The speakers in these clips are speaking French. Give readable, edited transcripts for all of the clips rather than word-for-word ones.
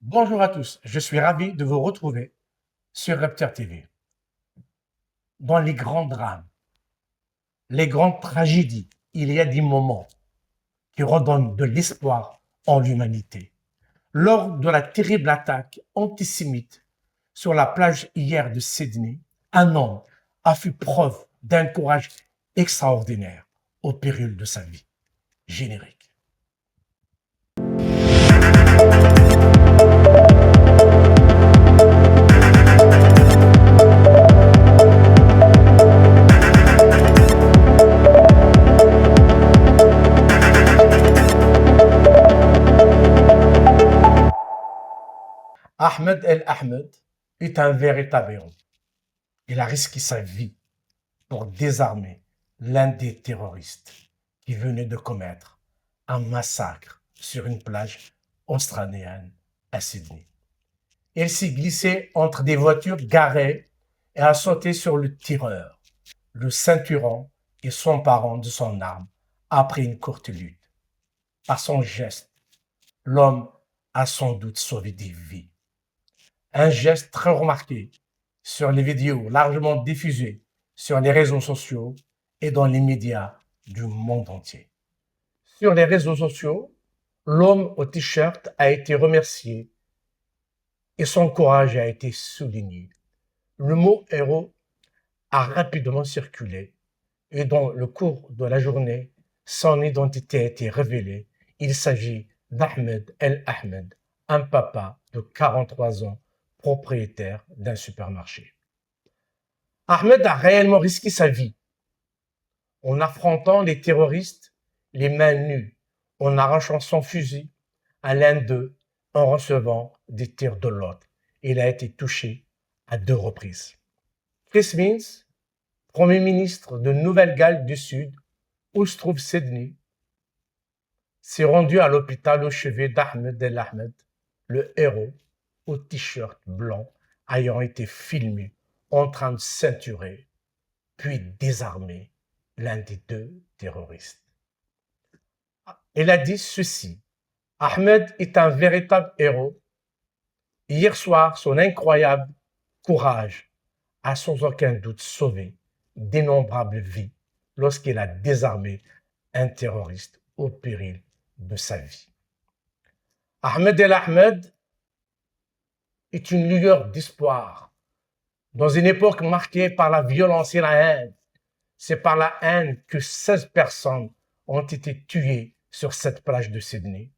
Bonjour à tous, je suis ravi de vous retrouver sur Raptor TV. Dans les grands drames, les grandes tragédies, il y a des moments qui redonnent de l'espoir en l'humanité. Lors de la terrible attaque antisémite sur la plage hier de Sydney, un homme a fait preuve d'un courage extraordinaire au péril de sa vie. Générique. Ahmed El Ahmed est un véritable héros. Il a risqué sa vie pour désarmer l'un des terroristes qui venait de commettre un massacre sur une plage australienne à Sydney. Il s'est glissé entre des voitures garées et a sauté sur le tireur, le ceinturon et s'emparant de son arme après une courte lutte. Par son geste, l'homme a sans doute sauvé des vies. Un geste très remarqué sur les vidéos largement diffusées sur les réseaux sociaux et dans les médias du monde entier. Sur les réseaux sociaux, l'homme au t-shirt a été remercié et son courage a été souligné. Le mot héros a rapidement circulé et dans le cours de la journée, son identité a été révélée. Il s'agit d'Ahmed El Ahmed, un papa de 43 ans, propriétaire d'un supermarché. Ahmed a réellement risqué sa vie en affrontant les terroristes les mains nues, en arrachant son fusil à l'un d'eux, en recevant des tirs de l'autre. Il a été touché à 2 reprises. Chris Minns, Premier ministre de Nouvelle-Galles du Sud, où se trouve Sydney, s'est rendu à l'hôpital au chevet d'Ahmed El Ahmed, le héros au t-shirt blanc ayant été filmé en train de ceinturer puis désarmer l'un des 2 terroristes. Il a dit ceci: Ahmed est un véritable héros. Hier soir, son incroyable courage a sans aucun doute sauvé d'innombrables vies lorsqu'il a désarmé un terroriste au péril de sa vie. Ahmed El Ahmed est une lueur d'espoir dans une époque marquée par la violence et la haine. C'est par la haine que 16 personnes ont été tuées sur cette plage de Sydney,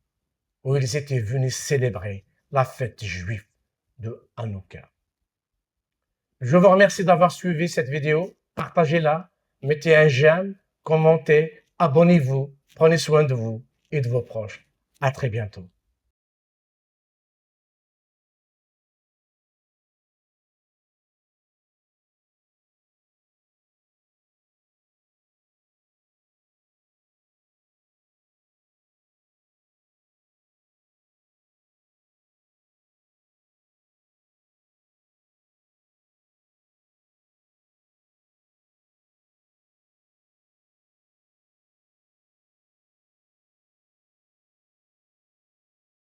où ils étaient venus célébrer la fête juive de Hanouka. Je vous remercie d'avoir suivi cette vidéo. Partagez-la, mettez un j'aime, commentez, abonnez-vous, prenez soin de vous et de vos proches. À très bientôt.